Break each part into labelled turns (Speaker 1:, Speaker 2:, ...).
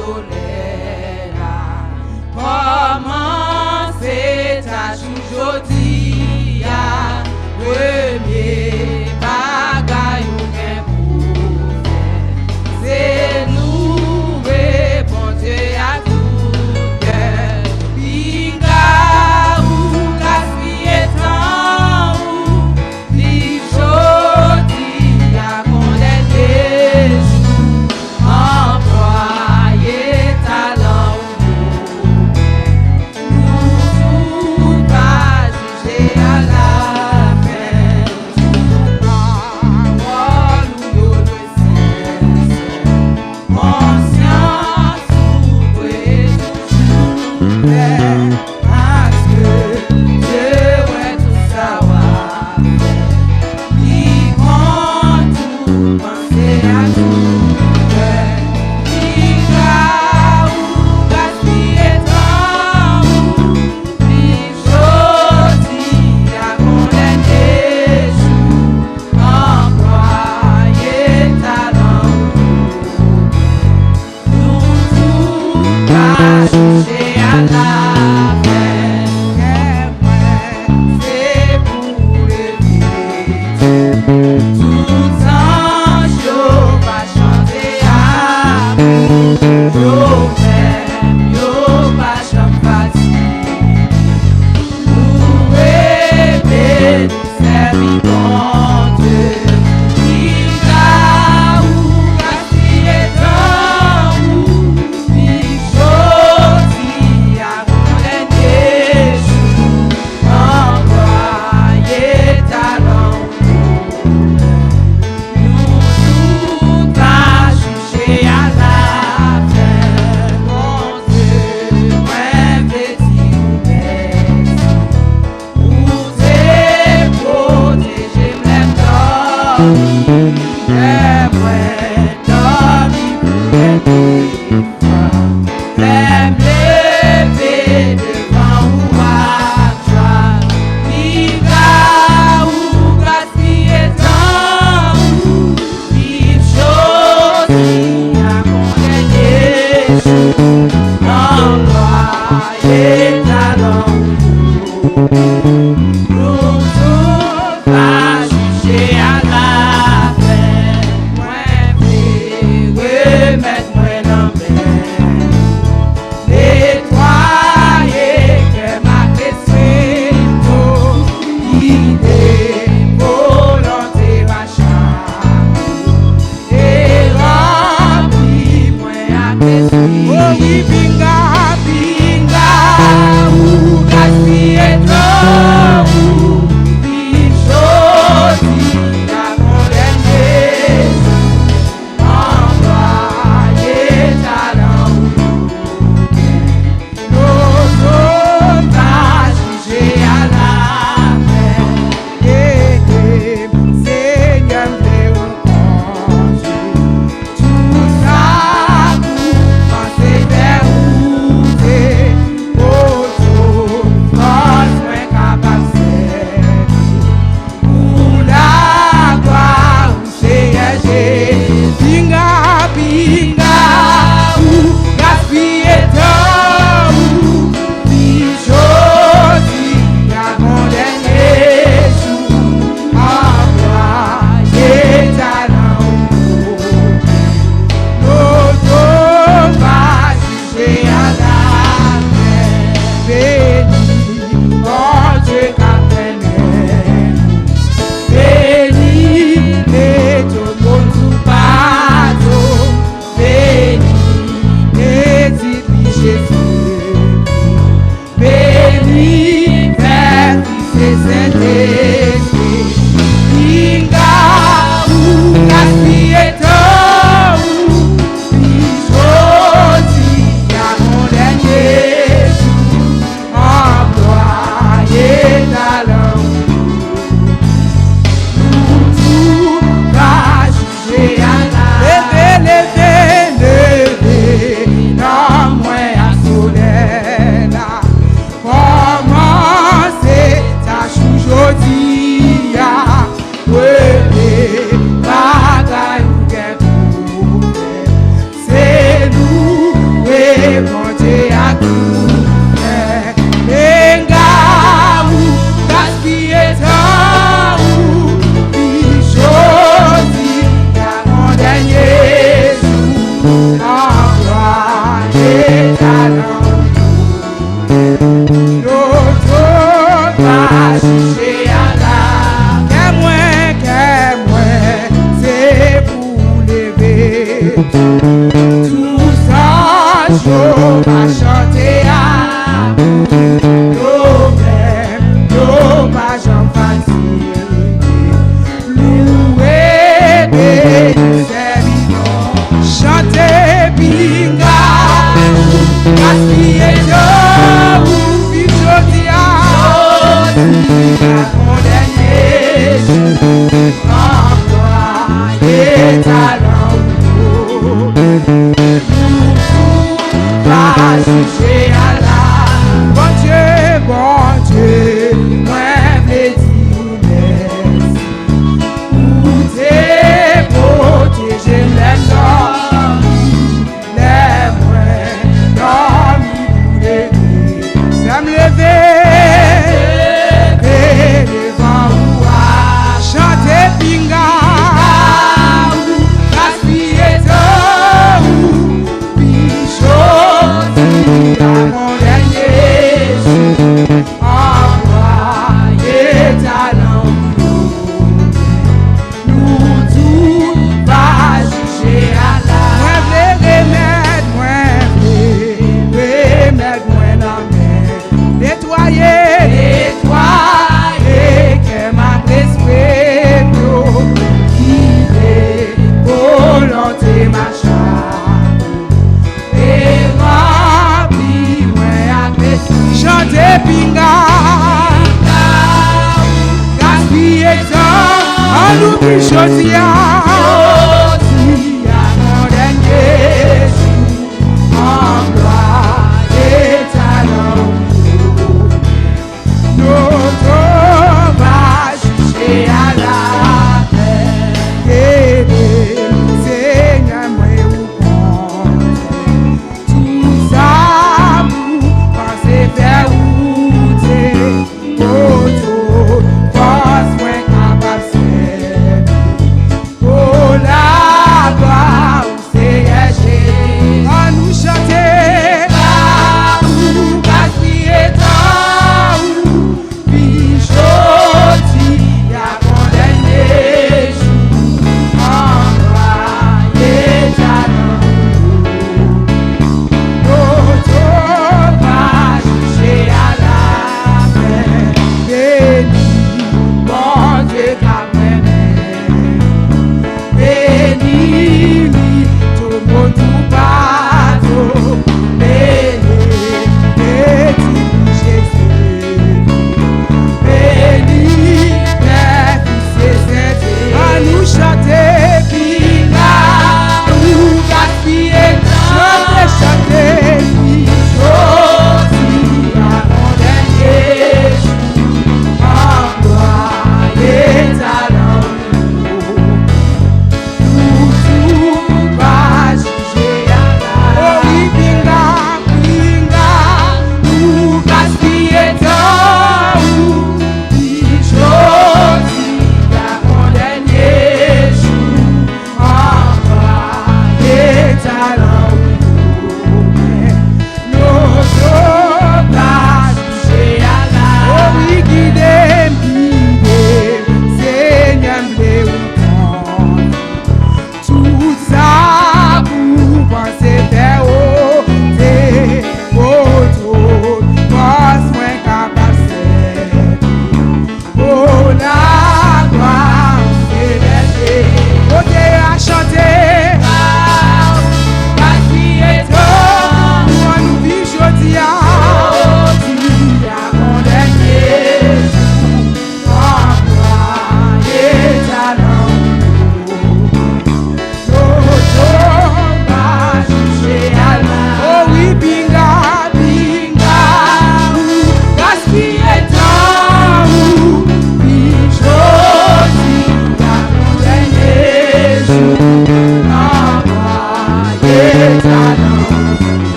Speaker 1: soleil là. Comment c'est ta aujourd'hui à premier bagaille ou bien pour faire. C'est nous répondre à tout cœur. Pinga ou gaspiller temps ou li jodi à condamner employer talent ou nous pas juger à la fin. Parole ou yo le ciel, conscience ou toujours parce que Dieu ouais tout savoir il compte tout penser à tout il va ou gaspiller temps il choisit à condamner employer talent nous pas juger à la fin c'est pour éviter tout ange va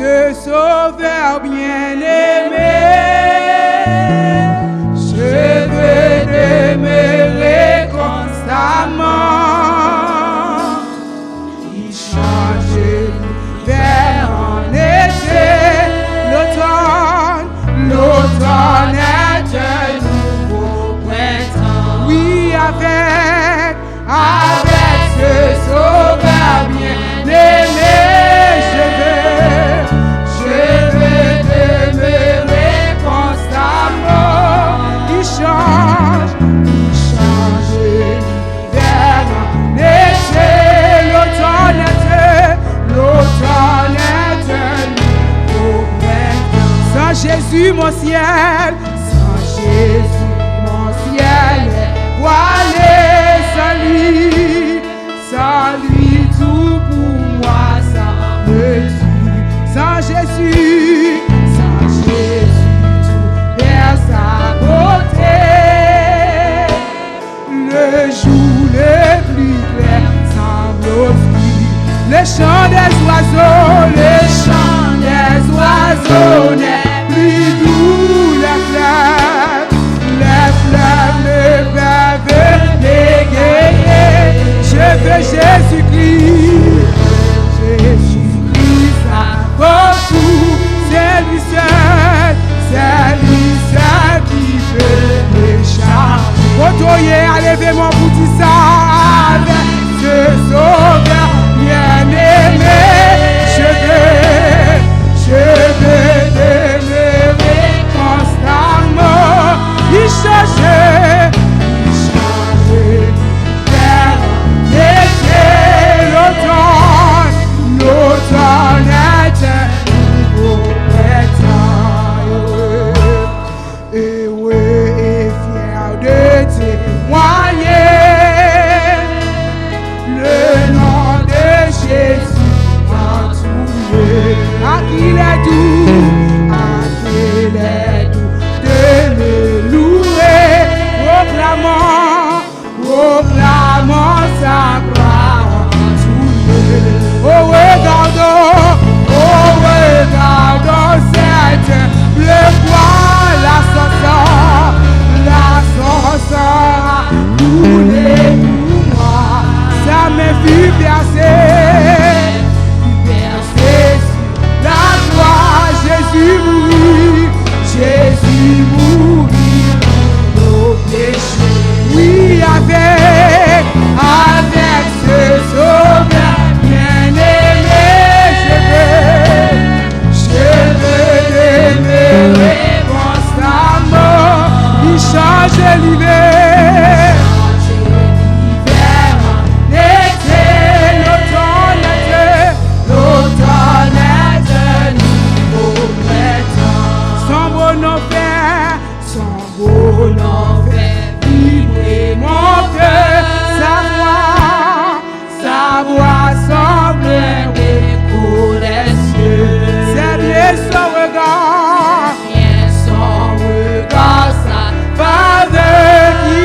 Speaker 2: ce sauveur bien-aimé, je veux demeurer constamment. Il change l'hiver en été, l'automne est un nouveau printemps. Oui, avec ce sauveur bien-aimé, je veux demeurer constamment. Il change l'hiver en été, l'automne est un nouveau printemps. Sans Jésus, mon ciel, sans Jésus, mon ciel est voilé. Sans lui, tout pour moi, ça me tue. Sans Jésus, tout vers sa beauté. Le jour le plus clair semble obscur. Le chant des oiseaux n'est plus doux. Les fleurs ne peuvent m'égayer. Je veux Jésus-Christ, avant tout, c'est lui seul qui peut me charmer. Otoye, allez, mon petit sable, ce sauveur bien-aimé, je veux demeurer constamment. Il change l'automne est un nouveau printemps. Heureux et fier de témoigner le nom de Jésus en tout lieu. À qu'il est doux, de le louer, proclamant sa gloire en tout lieu. Oh, regardons cette bleu voile, la sauce a coulé pour moi. Ça me fut percé sur la croix. Jésus mourit pour nos péchés. Oui, avec ce sauveur bien-aimé. rassembler
Speaker 1: l'écho des cieux.
Speaker 2: C'est bien son regard,
Speaker 1: Bien son regard, sa
Speaker 2: faveur qui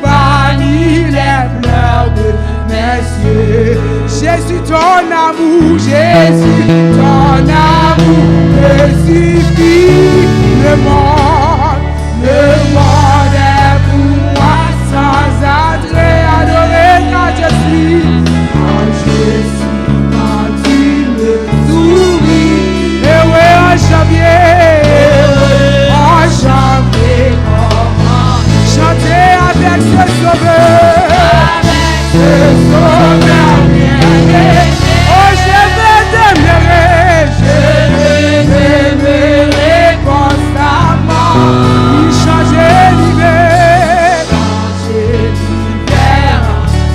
Speaker 2: bannit les pleurs de mes yeux. Jésus, ton amour me suffit. Le monde est pour moi sans attrait. Adoré quand je suis, quand tu me souris. Heureux en janvier,
Speaker 1: comment
Speaker 2: chanter avec ce sauveur. Ce sauveur bien-aimé. Oh, je vais demeurer constamment. Il changeait l'hiver,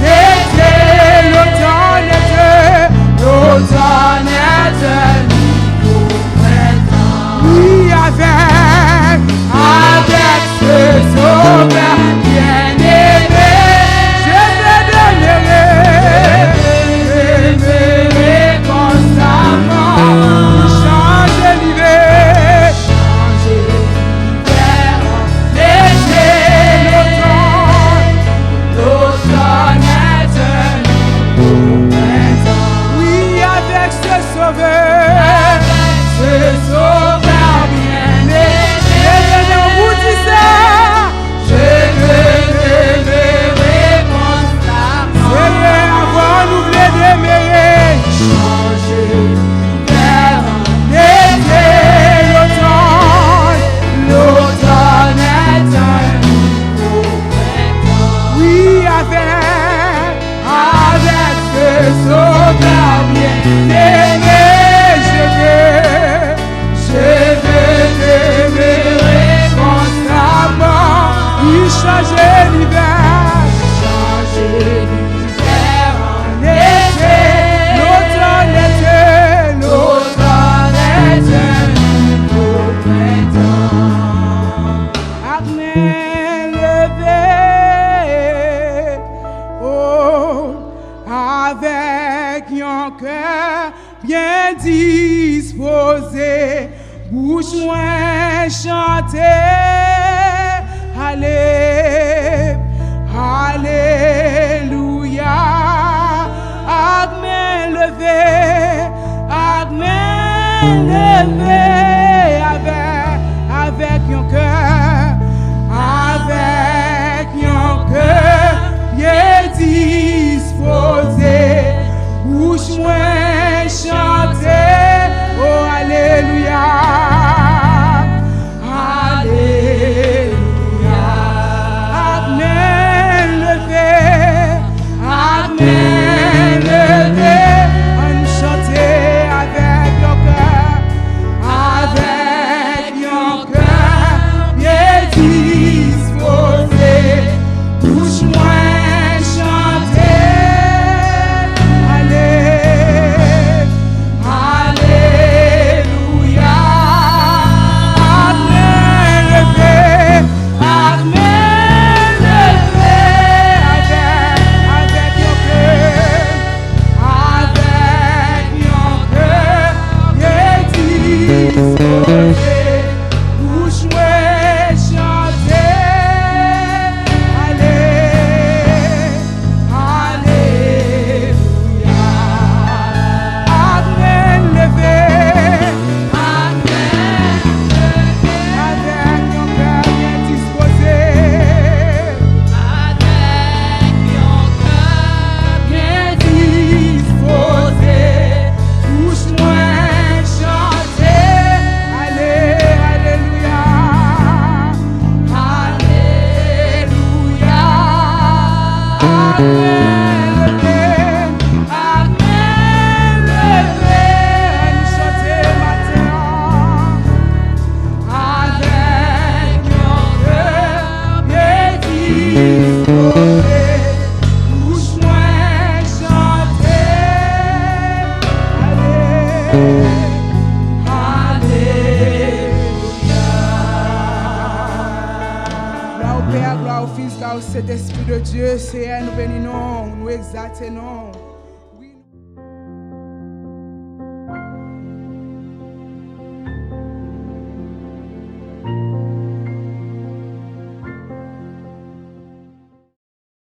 Speaker 2: l'été, l'automne est un nouveau printemps. Oui, avec ce sauveur bien-aimé, je vais demeurer constamment. Il change l'hiver, l'été, l'automne est un nouveau printemps. Oui, avec ce sauveur bien-aimé, vous dites ça. Je veux demeurer constamment. Seigneur, avant nous voulons demeurer. Changer l'hiver en été, l'automne est un nouveau printemps. Oui, avec ce sauveur bien-aimé, je veux demeurer constamment. Il changeait l'hiver en été, l'automne est un nouveau printemps. Amen, levé, oh, avec un cœur bien disposé, bouche moins chanter. Allez, alléluia. Amen, levé, avec un cœur bien disposé, bouche moins chanter. Oh, alléluia, alléluia. Amen, levé, on chanter avec un cœur bien disposé, bouche moins chanter. Alléluia. Amen, levé, avec un cœur bien disposé, bouche moins chanter. Alléluia. Amen, levé, avec un cœur bien disposé, bouche moins chanter. Alléluia. Amen, levé, on chanter matin. Avec un cœur bien disposé, bouche moins chanter. Alléluia. Gloire au Père, gloire au Fils, gloire au Saint-Esprit de Dieu. Seigneur, nous bénissons. nous exaltons.